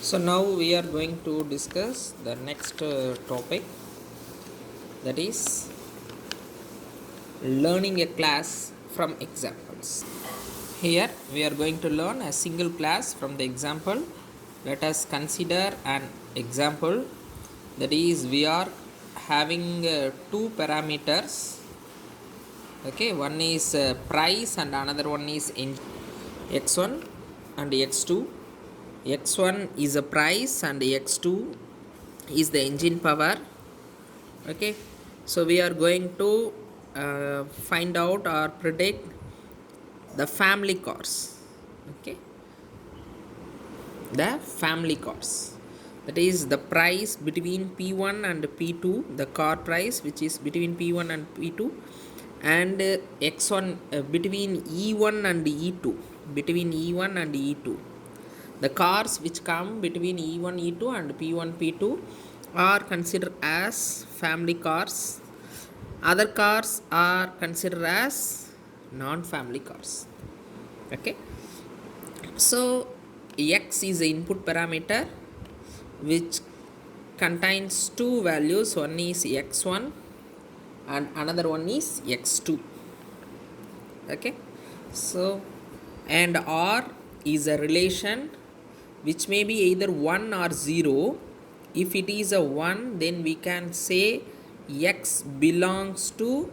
So now we are going to discuss the next topic, that is learning a class from examples. Here we are going to learn a single class from the example. Let us consider an example, that is we are having two parameters. Okay, one is price and another one is x1 and x2. x1 is a price and x2 is the engine power. Okay, so we are going to find out or predict the family cars. Okay, the family cars, that is the price between p1 and p2, the car price which is between p1 and p2, and x1 between e1 and e2, between e1 and e2. The cars which come between e1 e2 and p1 p2 are considered as family cars. Other cars are considered as non-family cars. Okay, so x is the input parameter which contains two values. One is x1 and another one is x2. Okay, so and r is a relation which may be either 1 or 0. If it is a 1, then we can say x belongs to,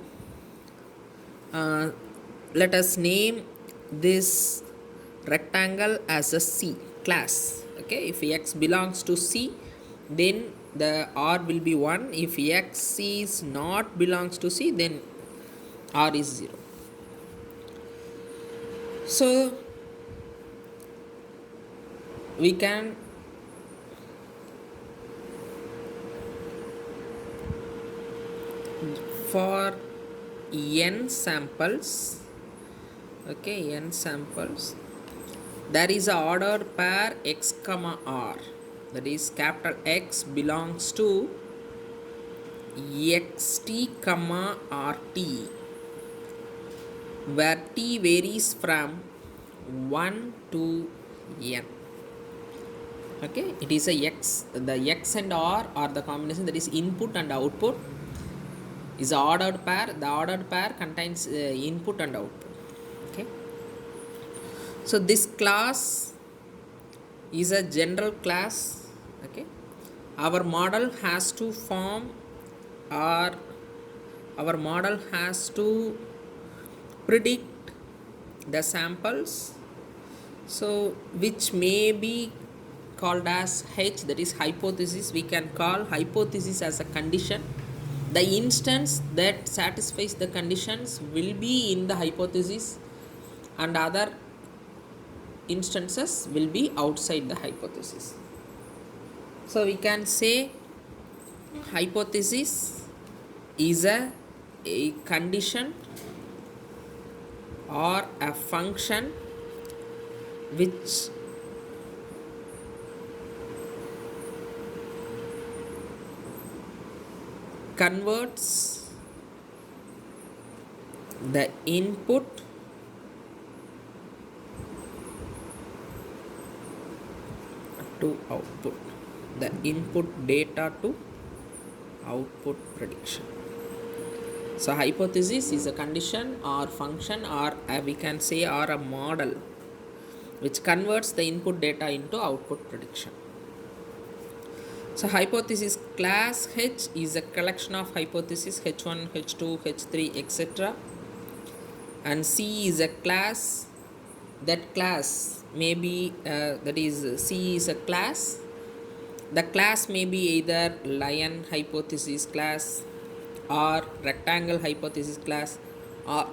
let us name this rectangle as a C class. Okay, if x belongs to C, then the r will be 1. If x is not belongs to C, then r is 0. So we can for n samples, okay, n samples, there is a ordered pair x comma r, that is capital X belongs to xt comma rt, where t varies from 1 to n. Okay, it is a x, the x and r are the combination, that is input and output is a ordered pair. The ordered pair contains input and output. Okay, so this class is a general class. Okay, our model has to form, or our model has to predict the samples, so which may be called as H, that is hypothesis. We can call hypothesis as a condition. The instance that satisfies the conditions will be in the hypothesis, and other instances will be outside the hypothesis. So we can say hypothesis is a condition or a function which converts the input to output, the input data to output prediction. So hypothesis is a condition or function, or we can say or a model which converts the input data into output prediction. So hypothesis class H is a collection of hypotheses H1, H2, H3, etc. And C is a class. That class may be, that is C is a class. The class may be either lion hypothesis class, or rectangle hypothesis class, or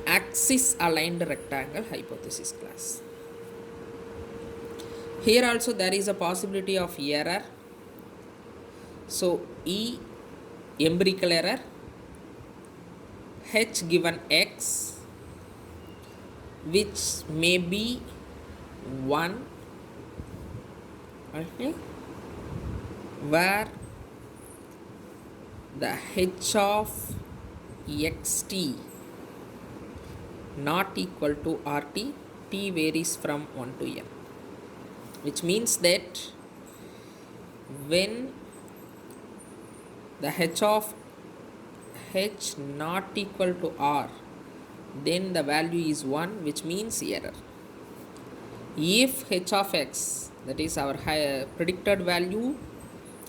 axis aligned rectangle hypothesis class. Here also there is a possibility of error. So E, empirical error, H given X, which may be 1, okay, where the H of xt not equal to RT, T varies from 1 to n, which means that when the h of h not equal to r, then the value is 1, which means error. If h of x, that is our predicted value,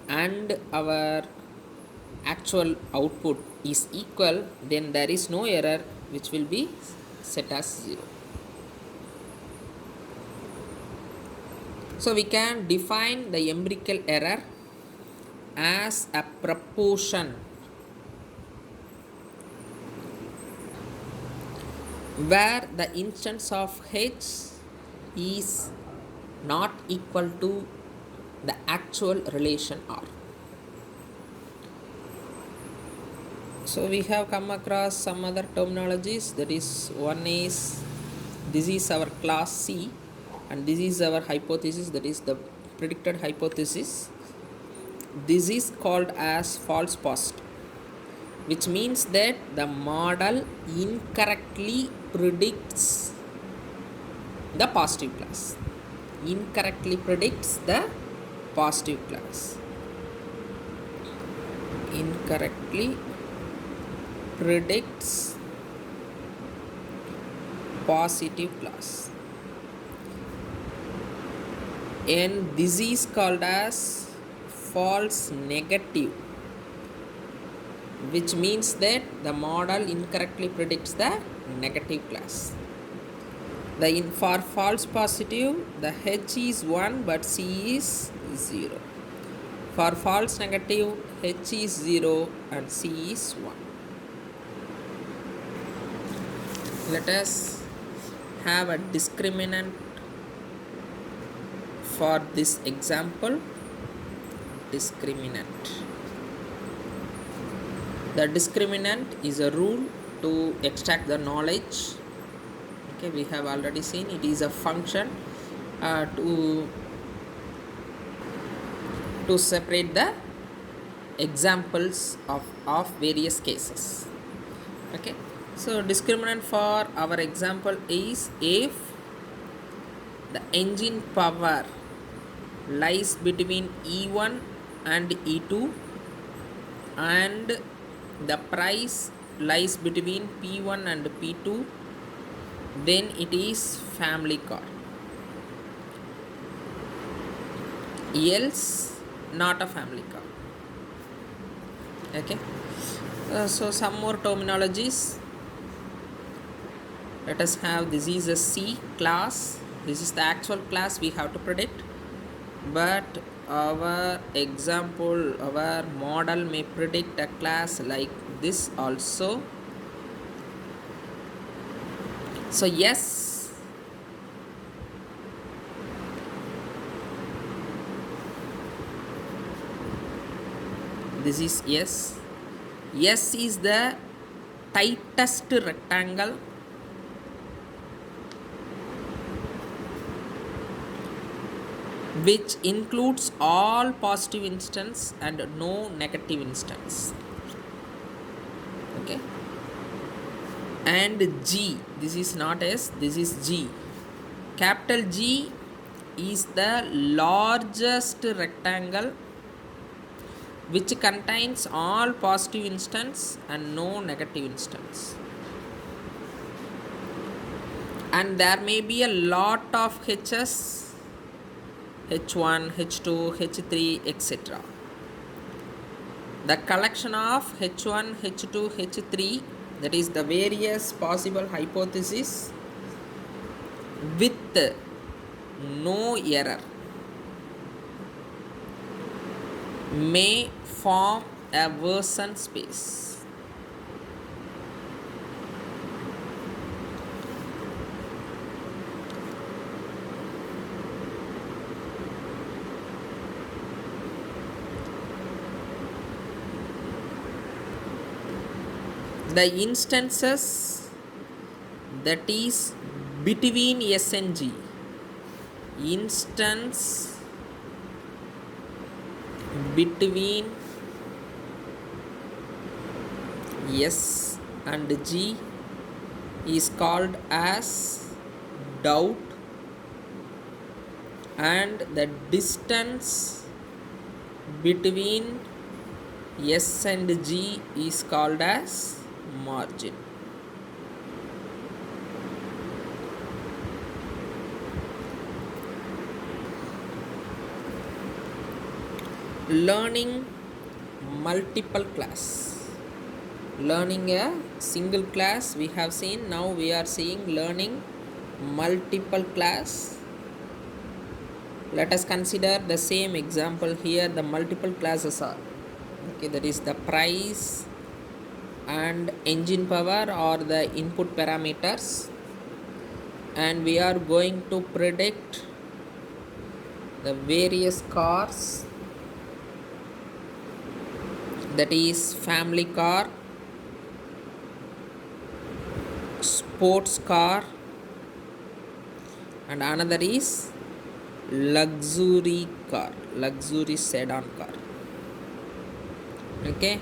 and our actual output is equal, then there is no error, which will be set as 0. So we can define the empirical error as a proportion where the instance of h is not equal to the actual relation r. So we have come across some other terminologies, that is, one is, this is our class C and this is our hypothesis, that is the predicted hypothesis. This is called as false positive, which means that the model incorrectly predicts the positive class. Incorrectly predicts the positive class. Incorrectly predicts positive class. And this is called as false negative, which means that the model incorrectly predicts the negative class. For false positive, the h is 1 but c is 0. For false negative, h is 0 and c is 1. Let us have a discriminant for this example. Discriminant. The discriminant is a rule to extract the knowledge. Okay, we have already seen it is a function to separate the examples of various cases. Okay, so discriminant for our example is if the engine power lies between E1 and E2 and the price lies between P1 and P2, then it is family car. Else not a family car. Okay, so some more terminologies. Let us have, this is a C class, this is the actual class we have to predict, but our example, our model may predict a class like this also. So yes, this is yes. S is the tightest rectangle which includes all positive instance and no negative instance. Okay, and G, this is not S, this is G. Capital G is the largest rectangle which contains all positive instance and no negative instance. And there may be a lot of H's, H1, H2, H3, etc. The collection of H1, H2, H3, that is the various possible hypotheses with no error, may form a Wilson space. The instances that is between S and G, instance between S and G is called as doubt, and the distance between S and G is called as margin. Learning multiple class. Learning a single class we have seen, now we are seeing learning multiple class. Let us consider the same example here. The multiple classes are, okay, that is the price and engine power or the input parameters, and we are going to predict the various cars, that is family car, sports car, and another is luxury car, luxury sedan car. Okay,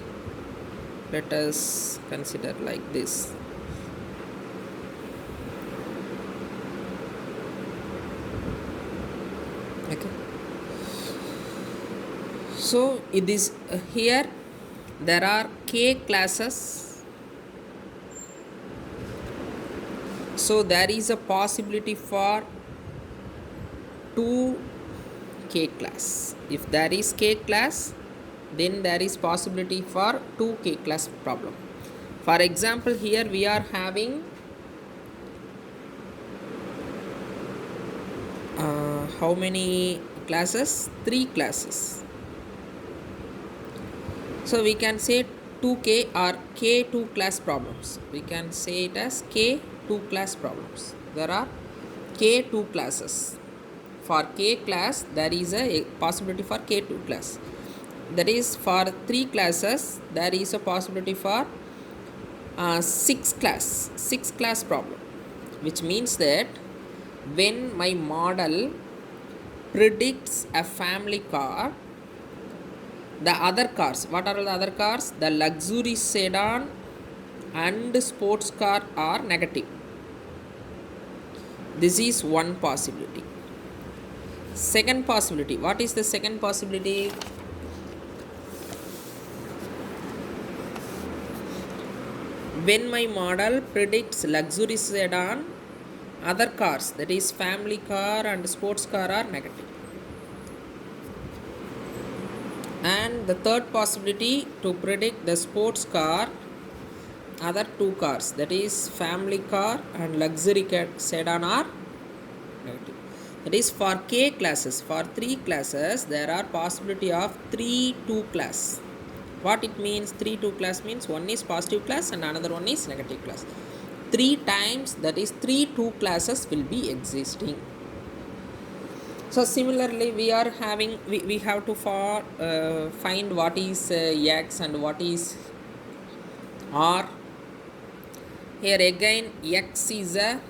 let us consider like this. Okay, so it is here there are k classes, so there is a possibility for 2 k class. If there is k class, then there is possibility for 2 k class problem. For example, here we are having how many classes? 3 classes. So we can say 2k or k2 class problems. We can say it as k2 class problems. There are k2 classes. For k class, there is a possibility for k2 class. That is, for 3 classes, there is a possibility for 6 class problem, which means that when my model predicts a family car, the other cars, what are the other cars? The luxury sedan and sports car are negative. This is one possibility. Second possibility, what is the second possibility? When my model predicts luxury sedan, other cars, that is family car and sports car, are negative. And the third possibility, to predict the sports car, other 2 cars, that is family car and luxury sedan, are negative. That is, for k classes, for 3 classes, there are possibility of 3-2 class. What it means? 3-2 class means one is positive class and another one is negative class. 3 times, that is 3-2 classes will be existing. So similarly, we are having, we have to find what is x and what is r. Here again, x is a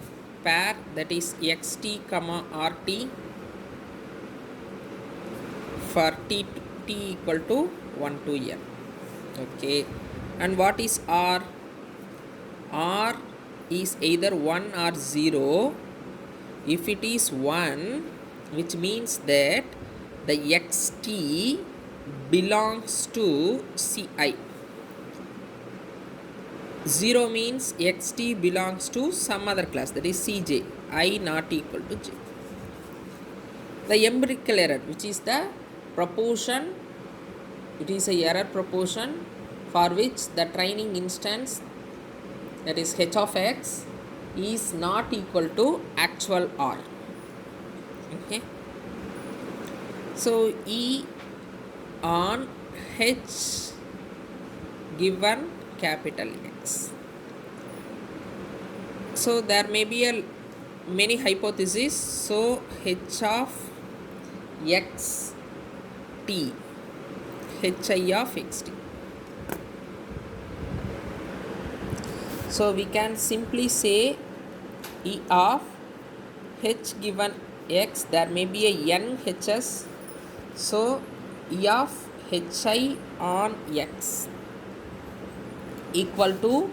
pair, that is xt comma rt for t equal to 1 to n. Okay, and what is r? R is either 1 or 0. If it is 1, which means that the xt belongs to ci. 0 means xt belongs to some other class, that is cj, I not equal to j. The empirical error, which is the proportion, it is a error proportion for which the training instance, that is h of x, is not equal to actual r. Okay, so E on h given capital X. So there may be many hypotheses. So h of x t, hi of x t. So we can simply say E of h given x, there may be a n h's. So E of hi on x equal to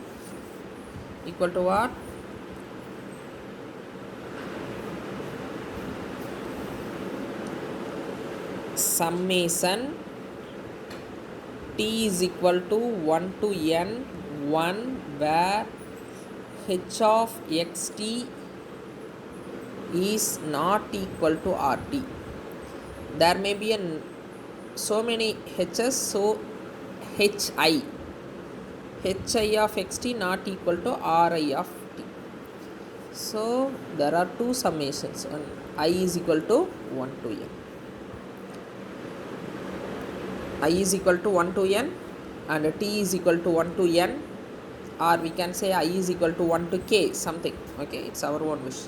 what? Summation t is equal to 1 to n 1 where h of xt is not equal to rt. There may be so many h's, so hi of xt not equal to ri of t. So there are two summations, and I is equal to 1 to n. I is equal to 1 to n and t is equal to 1 to n, or we can say I is equal to 1 to k something. Okay, it's our own wish.